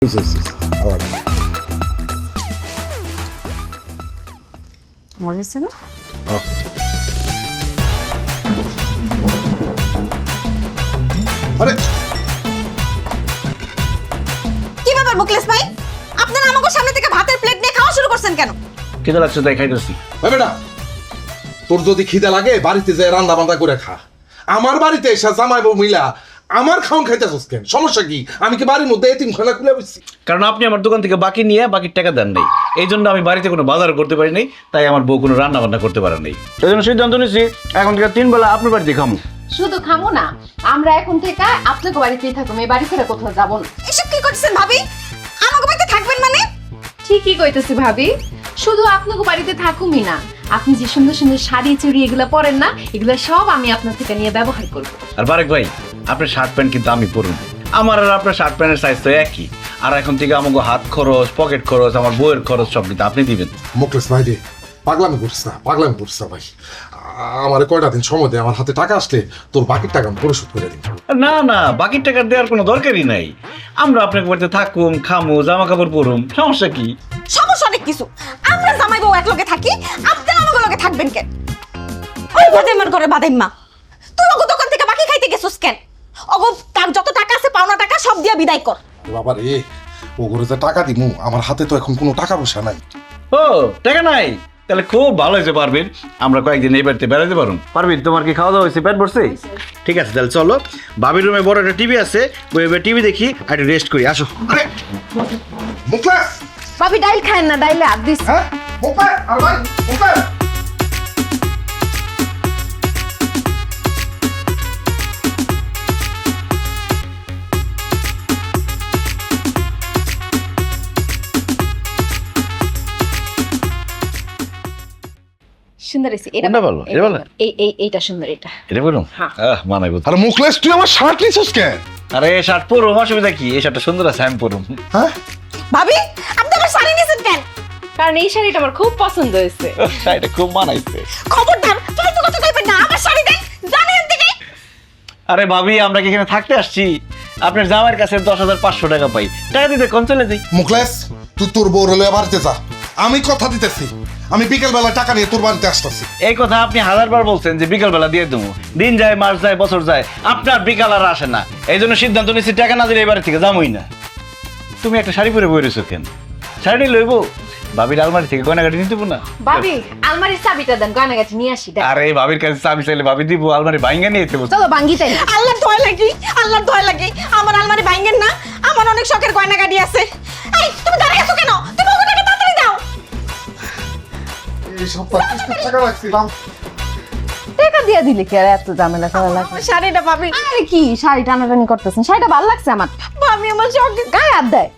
মরেছে না? আরে কি ব্যাপার মুকলেশ ভাই, আপনারা আমাকে সামনে থেকে ভাতের প্লেট নিয়ে খাওয়া শুরু করছেন কেন? খিদে লাগছে তাই খাইতেছি। ভাই বেটা, তোর যদি খিদে লাগে বাড়িতে যায় রান্না বান্না করে খা। আমার বাড়িতে এসে জামাই বউ মিলা আমার খাওন খাইতেছস কেন? সমস্যা কি? আমি কি বাড়ির মধ্যে এতিমখানা খুলে বসছি? কারণ আপনি আমার দোকান থেকে বাকি নিয়ে বাকির টাকা দেন নাই, এই জন্য আমি বাড়িতে কোনো বাজার করতে পারি নাই, তাই আমার বউ কোনো রান্না বান্না করতে পারে নাই। এই জন্য সিদ্ধান্ত নিয়েছি এখন থেকে 3 বেলা আপনার বাড়িতে খামু। শুধু খামো না, আমরা এখন থেকে আপনাকে বাড়িতেই থাকবো, এই বাড়ি ছেড়ে কোথাও যাবো না। এসব কি করছেন ভাবি? আমাকে বাড়িতে থাকবেন মানে? ঠিকই কইতেছি ভাবি, শুধু আপনাকে বাড়িতে থাকুমই না, আপনি যে সুন্দর সুন্দর শাড়ি চুড়ি এগুলো পরেন না, এগুলো সব আমি আপনার থেকে নিয়ে ব্যবহার করবো। আর বারেক ভাই, আপনার শার্ট প্যান্ট কিন্তু আমি পরুন, আমার আর আপনার শার্ট প্যান্টের সাইজ তো একই। আর এখন থেকে আমাকে হাত খরচ, পকেট খরচ, আমার বইয়ের খরচ সব কিন্তু আপনি দিবেন। মুকলেশ ভাই রে, পাগলামি করিস না, পাগলামি করিস না ভাই। আমার কয়টা দিন সময় দে, আমার হাতে টাকা আসলে তোর বাকির টাকা আমি পরিশোধ করে দিই। না না, বাকির টাকা দেওয়ার কোনো দরকারই নাই। আমরা আপনার বাড়িতে থাকুম, খামু, জামা কাপড় পরুম, সমস্যা কি? সমস্যা অনেক কিছু। আমরা জামাই বউ এক লগে থাকি, আপনারা আমাকে লগে থাকবেন কেন? ওই বাদাইমার ঘরে বাদাইমা, তুই ওগো দোকান থেকে বাকি খাইতে গেছস কেন? ওগো তার যত টাকা আছে পাওনা টাকা সব দিয়া বিদায় কর। বাবা রে, ও ঘরে যে টাকা দিমু, আমার হাতে তো এখন কোনো টাকা পয়সা নাই। ও টাকা নাই? তাহলে খুব ভালো হয়েছে পারবেন, আমরা কয়েকদিন এই বাড়িতে বেড়াতে পারুন। পারবেন, তোমার কি খাওয়া দাওয়া হয়েছে? পেট ভরছে? ঠিক আছে, তাহলে চলো, বাবির রুমে বড় একটা টিভি আছে, ওই টিভি দেখি আর একটু রেস্ট করি। আসো। আরে মুকলেশ, ভাবি ডাইল খায় না, ডাইলে হাত দিস। হ্যাঁ মুকলেশ, আর ভাই মুকলেশ। সুন্দর হয়েছে এটা। কোনটা ভালো? এটা ভালো? এইটা সুন্দর, এটা। এটা বলুন। হ্যাঁ। মানাইব। আরে মুকলেশ, তুই আমার শার্ট নিছিস কেন? আরে শার্ট পরুম, অসুবিধা কি? এই শার্টটা সুন্দর আছে, আমি পরুম। হ্যাঁ ভাবি, আপনি আমার শাড়ি নিছেন কেন? কারণ এই শাড়িটা আমার খুব পছন্দ হয়েছে। শাড়িটা খুব মানাইছে। খবরদার, ফালতু কথা কইবেন না। আমার শাড়ি দেন, জানেন এখান থেকে। আরে ভাবি, আমরা কি এখানে থাকতে আসছি? আপনার জামাইয়ের কাছে 10,500 টাকা পাই, টাকা দিতে কোন চলে যাই। মুকলেশ, তুই তোর বউ রেলে বাড়িতে যা, আমি কথা দিতেছি, আমি বিকেল বেলা টাকা নিয়ে তোর বাড়িতে আসতেছি। এই কথা আপনি 1000বার বলছেন যে বিকাল বেলা দিয়ে দেবো, দিন যায়, মাস যায়, বছর যায়, আপনার বিকাল আর আসে না। এই জন্য সিদ্ধান্ত নিচ্ছি টাকা না দিলে এই বাড়ি থেকে যাবোই না। তুমি একটা শাড়ি পরে বই রয়েছো কেন? শাড়ি লইবো, ভাবির আলমারি থেকে গয়নাগাটি নিতে না। ভাবি আলমারির চাবিটা দেন, গয়নাগাটি নিয়ে আসি। দেন। আরে ভাবির কাছে চাবি চাইলে ভাবি দিব, আলমারি ভাঙ্গা নিয়ে যেতে বলছো। চলো ভাঙ্গি তাই। আল্লাহর দয়া লাগি, আল্লাহর দয়া লাগি, আমার আলমারি ভাঙেন না। আমার অনেক শখের গয়নাগাটি আছে। এই তুমি দাঁড়িয়ে আছো কেন? তুমি ওকে টাকা তাড়াতাড়ি দাও। এই সব 25 টাকা রাখছিলাম। টাকা দিয়ে দিলে কি আর এত ঝামেলা করা লাগে? আমার শাড়িটা ভাবি, আরে কি শাড়ি টানাটানি করতেছেন? শাড়িটা ভালো লাগছে আমার। ভাবি আমার শখের গায়ে হাত দেয়।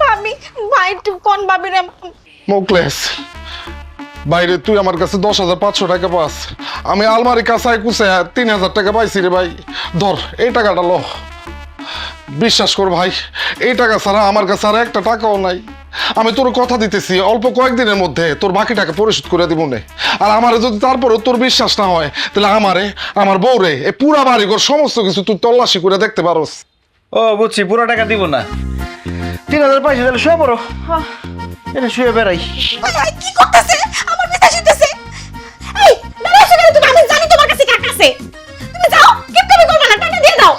ভাবি, ভাই একটু কোন ভাবি রে? মুকলেশ, বাইরে তুই আমার কাছে 10,500 টাকা পাস, আমি আলমারি কাছায় কুছায় 3,000 টাকা পাইছি রে ভাই। ধর এই টাকাটা লো, বিশ্বাস কর ভাই, এই টাকা ছাড়া আমার কাছে আর একটা টাকাও নাই। আমি তোর কথা দিতেছি, অল্প কয়েকদিনের মধ্যে তোর বাকি টাকা পরিশোধ করে দিব নে। আর আমারে যদি তারপরেও তোর বিশ্বাস না হয়, তাহলে আমারে, আমার বউরে, এই পুরা বাড়িঘর সমস্ত কিছু তুই তল্লাশি করে দেখতে পারোস। ও বুঝছি, পুরো টাকা দিব না, 3000 পয়সা তাহলে শুয়ে পড়ো, এটা শুয়ে বেড়াই। ভাই কি করতেছে? আমার পিতা শুইতেছে। এই দাঁড়িয়ে আছো কেন? তুমি, আমি জানি তোমার কাছে টাকা আছে। তুমি যাও, কিপটামি করবে না, টাকা দিয়ে দাও।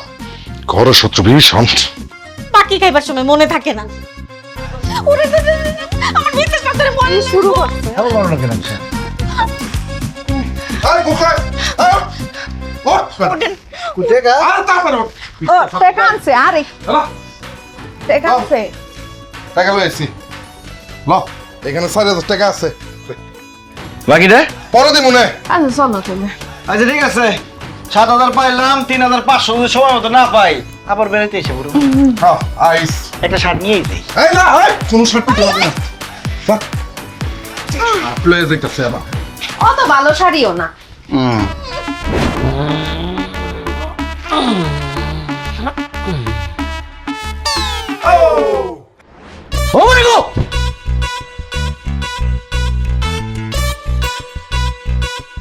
ঘর শত্রু ভীষণ। বাকি খাইবার সময় মনে থাকে না। ওরে আমার বিশ্বাস করতে মনে শুরু করছে। খাবো বলো না কেন? আরে মুকলেশ, ওঠেন। টাকা আরে তাড়াতাড়ি ওঠ। ও টাকা আনছে, আরে হ্যালো, টাকা আনছে। টাকা লইছি ল, এখানে 4,000 টাকা আছে, বাকিটা পরে দিব নে। আচ্ছা চলো চলে। আচ্ছা ঠিক আছে, 7,000 পাইলাম, 3,500 যদি সময় মতো না পাই আবার বেড়াইতে এসে পড়বো। হ্যাঁ আইস। একটা শার্ট নিয়েই যাই। এই না, এই কোন শার্ট দিতে হবে না। শার্ট লয়ে যাইতাছে আবার। অত ভালো শাড়িও না। ও মাই গড,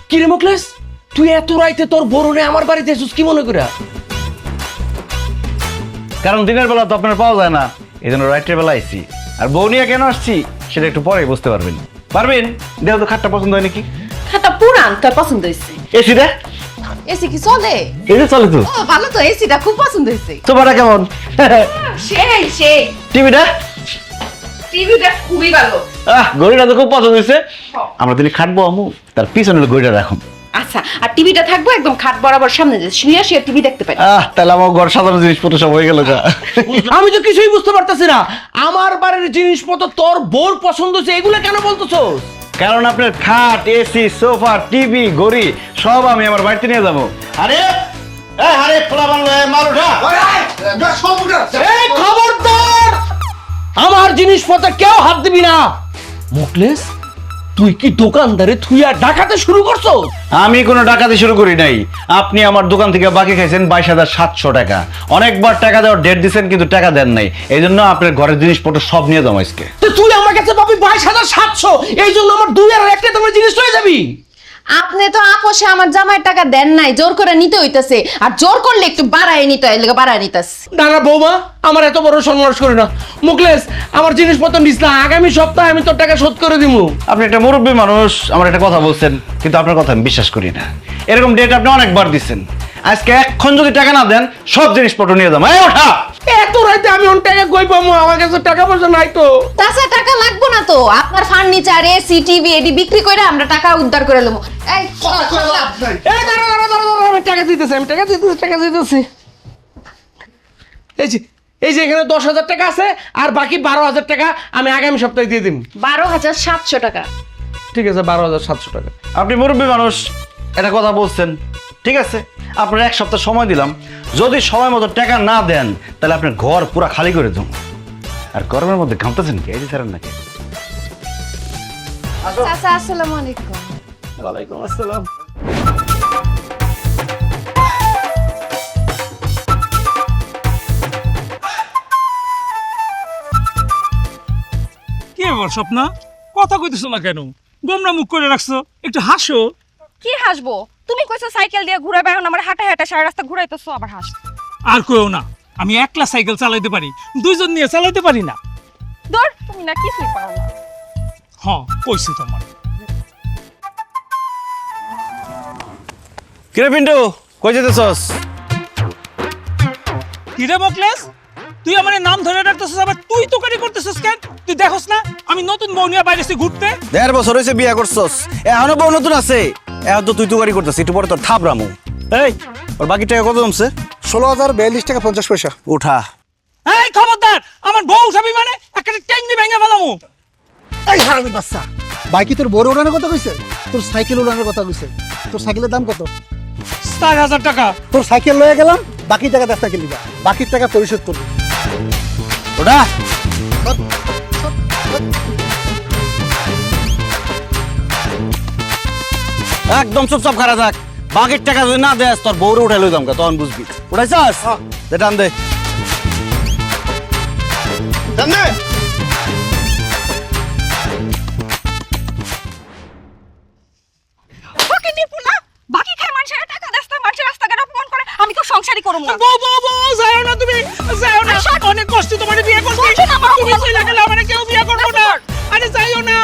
কি রে মুকলেশ, তুই এত রাইতে তোর বরুণে আমার বাড়িতে এসেছিস কি মনে করে? কারণ দিনের বেলা তো আপনার পাওয়া যায় না, এই জন্য রাত্রের বেলা আইছি। আর বউ নিয়ে কেন আসছি সেটা একটু পরে বুঝতে পারবেন। দেখো তো খাটটা পছন্দ হয় নাকি? খাতা পুরান, তোর পছন্দ হয়েছে। এসি দে, এসি কি চলে? এই যে চলে তো। ও ভালো তো, এসিটা খুব পছন্দ হয়েছে। সোফাটা কেমন? সেই টিভিটা টিভিটা খুবই ভালো। ঘড়িটা তো খুব পছন্দ হয়েছে। আমরা তিনি খাটবো আমু, তার পিছনে ঘড়িটা রাখুন। আচ্ছা, আর টিভিটা থাকবো একদম খাট বরাবর সামনে, যে শুয়ে শুয়ে টিভি দেখতে পারি। তাহলে আমার ঘর সাধারণ জিনিসপত্র সব হয়ে গেল। আমি তো কিছুই বুঝতে পারতেছি না, আমার বাড়ির জিনিসপত্র তোর বোর পছন্দ হচ্ছে, এগুলো কেন বলতেছো? কারণ আপনার খাট, এসি, সোফা, টিভি, ঘড়ি সব আমি আমার বাড়িতে নিয়ে যাবো। আরে আরে খোলা বাংলা মাল উঠা। এই খবরদার, আমার জিনিসপত্র কেউ হাত দিবি না। মুকলেশ, তুই কি দোকানদারে থুইয়া ডাকাতে শুরু করছো? আমি কোনো ডাকাতি শুরু করি নাই। আপনি আমার দোকান থেকে বাকি খাইছেন 22,700 টাকা। অনেকবার টাকা দেওয়ার ডেট দিচ্ছেন কিন্তু টাকা দেন নাই, এই জন্য আপনার ঘরের জিনিসপত্র সব নিয়ে যাবো আজকে। তো তুই আমার কাছে পাবি 22,700, এই জন্য আমার 2 আর 1 তোমার জিনিস লয়ে যাবি? আপনি তো আপোষে আমার জামাইয়ের টাকা দেন নাই, জোর করে নিতে হইতাছে। আর জোর করলে একটু বাড়ায় নিতে হয়, এলাকা বাড়ায় নিতাছে। না না বৌমা, আমার এত বড় সন্ন্যাস করি না। মুকলেশ, আমার জিনিসপত্র নিস না, আগামী সপ্তাহে আমি তোর টাকা শোধ করে দিবো। আপনি একটা মুরব্বী মানুষ, আমার একটা কথা বলছেন, কিন্তু আপনার কথা আমি বিশ্বাস করি না। এরকম ডেট আপনি অনেকবার দিচ্ছেন, আজকে এখন যদি টাকা না দেন সব জিনিসপত্র নিয়ে যাবো। এই ওঠা। এত রাইতে আমি অন টাকা কই পাবো? আমার কাছে টাকা পয়সা নাই তো। তাছাড়া টাকা লাগবো না তো, আপনার ফার্নিচার, এসি, টিভি এডি বিক্রি করে আমরা টাকা উদ্ধার করে নেবো। এই এই দাঁড়া দাঁড়া দাঁড়া দাঁড়া, আমি টাকা দিতেছি, টাকা দিতেছি। এই যে এখানে 10,000 টাকা আছে, আর বাকি 12,000 টাকা আমি আগামী সপ্তাহে দিয়ে দিন। 12,700 টাকা। ঠিক আছে, 12,700 টাকা। আপনি মুরব্বী মানুষ, একটা কথা বলছেন, ঠিক আছে, আপনার 1 সপ্তাহ সময় দিলাম। যদি সময় মতো টাকা না দেন তাহলে আপনার ঘর পুরা খালি করে দেবো। আর গরমের মধ্যে ঘামতেছেন কি? এই যে ছাড়েন নাকি? চাচা আসসালামু আলাইকুম। ওয়ালাইকুম আসসালাম। কি ব্যাপার স্বপ্না, কথা কইতেছো না কেন? গোমরা মুখ করে রাখছো, একটু হাসো। কি হাসবো? তুমি কইছো সাইকেল দিয়ে ঘুরাবে, এখন আমার হাঁটা হাঁটা সারা রাস্তা ঘুরাইতেছো, আবার হাস। আর কইও না, আমি একলা সাইকেল চালাইতে পারি, 2 জন নিয়ে চালাইতে পারি না। ধর, তুমি না কিছুই পারো না। হ্যাঁ কইছি তোমার। কিরে পিন্টু, কই যেতেছস? কিরে মোকলেস, তুই আমার নাম ধরে রাখতেছিস, আবার তুই তো কারি করতেছিস কেন? তুই দেখোস না আমি নতুন বউ নিয়ে বাইরে ঘুরতে? 1.5 বছর হয়েছে বিয়া করছস, এখনো বউ নতুন আছে। এখন তো তুই তুকারি করতেছিস, একটু পরে তোর থাপরামু। এই ওর বাকি টাকা কত জমছে? 16,042 টাকা 50 পয়সা। উঠা। এই খবরদার, আমার বউ উঠাবি মানে একটা ট্যাঙ্গি ভেঙে ফেলামু। এই হারামি বাচ্চা, বাইকে তোর বড় উড়ানোর কথা কইছে, তোর সাইকেল উড়ানোর কথা কইছে। তোর সাইকেলের দাম কত? 4,000 টাকা। তোর সাইকেল লয়ে গেলাম, বাকি টাকা 10 টাকা লিবা, বাকির টাকা পরিশোধ করবি। ওটা একদম চুপচাপ খারা থাক। বাকির টাকা যদি না দেস তোর বউরে উঠাই লই দামকা, তখন বুঝবি। উঠাইছাস? দে টান দে। ওকে নিপুলা, বাকি খায় মানুষের টাকা দেস্তা, মানুষের রাস্তাঘাট অপমান করে, আমি তো সংসারই করব না। বউ বউ বউ, যাও না তুমি, যাও না। অনেক কষ্ট তোমার বিয়ে করছি, তুমি চলে গেলে আমার কেউ বিয়ে করবো না। আরে যাইও না।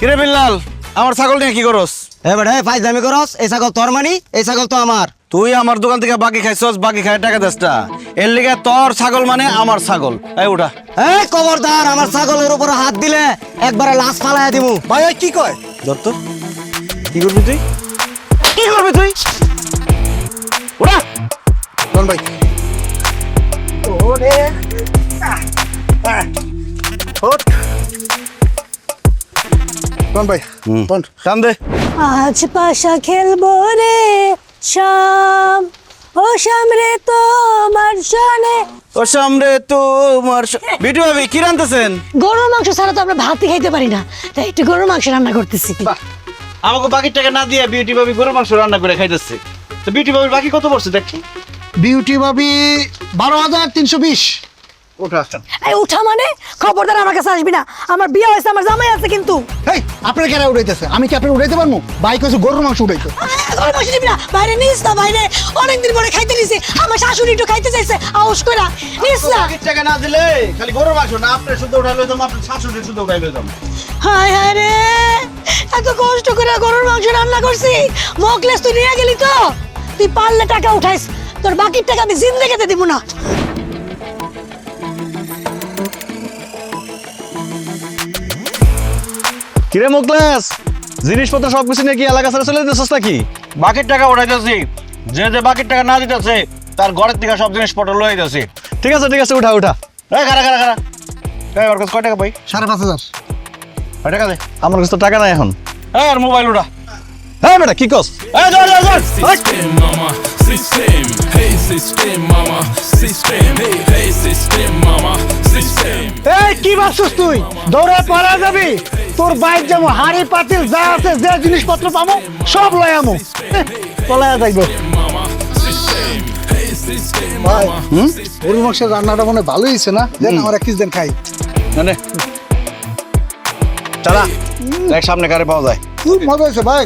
কিরে বিল্লাল, আমার ছাগল নিয়ে কি করস? এবারে ফাইজলামি করস, এই ছাগল তোর মানি, এই ছাগল তো আমার। তুই আমার দোকান থেকে বাকি খাইছস, বাকি খাই টাকা দেস না। এর লিগে তোর ছাগল মানে আমার ছাগল। এই উঠা। এই খবরদার, আমার ছাগলের উপর হাত দিলে একবারে লাশ ফালাইয়া দিমু। ভাই ওই কি কয়? ধর তো, কি করবি তুই? কি করবি তুই? উঠা। কোন ভাই? ওরে ওঠ। কোন ভাই? কোন? টান দে। আজ পাশা খেলবো রে শাম, ও শাম রে তোমার সনে। ও সামনে তোমার বিটু ভাবি কি রান্তেছেন? গরুর মাংস ছাড়া তো আমরা ভাতই খাইতে পারি না, তাই একটু গরুর মাংস রান্না করতেছি। আমাকে বাকি টাকা না দিয়ে বিউটি ভাবি গরুর মাংস রান্না করে খাইতেছে। তো বিউটি ভাবির বাকি কত পড়ছে দেখি? বিউটি ভাবি 12,320। ওঠা এই উঠা মানে খবরদার আমার কাছে আসবি না, আমার বিয়ে হয়েছে, আমার জামাই আছে কিন্তু। হেই আপনার কেন উড়াইতেছে? আমি কি আপনার উড়াইতে পারবো? বাইক হচ্ছে গরুর মাংস উড়াইতে। গরম মাংস দিবি না, বাইরে নিস না, বাইরে অনেকদিন পরে খাইতে নিছি, আমার শাশুড়ি একটু খাইতে চাইছে, আউস কইরা নিস না। টাকা না দিলে খালি গরুর মাংস না, আপনি শুদ্ধ উঠাই লইতাম, আপনার শাশুড়ি শুদ্ধ উঠাই লইতাম। হায় হায় রে, এত কষ্ট করে গরুর মাংস রান্না করছি, মোকলেস তুই নিয়ে গেলি তো, তুই পারলে টাকা উঠাইস, তোর বাকির টাকা আমি জিন্দেগিতে দিব না। কিরে মুকলেশ, জিনিসপত্র সবকিছু নিয়ে কি এলাকা ছেড়ে চলে যেতেছিস নাকি? বাকির টাকা উঠাইতেছি, যে যে বাকির টাকা না দিতেছে তার ঘরের থেকে সব জিনিসপত্র লয়ে যাচ্ছে। ঠিক আছে উঠা উঠা। এই খারা ওর কাছে কয় টাকা পাই? 5,500। কয় টাকা দে? আমার কাছে তো টাকা নাই এখন। আর মোবাইল উঠা। হ্যাঁ বেটা কি কস? এই ধর System, mama, system, hey system, mama, system, hey system, mama, system. এই কি ভাবছিস তুই? দৌড়ে পারা যাবি? তোর বাইক যেমন হাড়ি পাতিল যা আছে, যে জিনিসপত্র পাবো সব লয় আমো, চলায়া যাইবো। ভাই গরুর মাংসের রান্নাটা মনে ভালোই হয়েছে না? দেন আমার এক দিন খাই। মানে চালা দেখ সামনে কারে পাওয়া যায়। খুব মজা হয়েছে ভাই।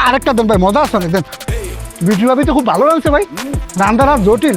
আরেকটা দেন ভাই, মজা আছে অনেক। দেন বিজু ভাবি তো খুব ভালো লাগছে ভাই, রান্নাটা জটিল।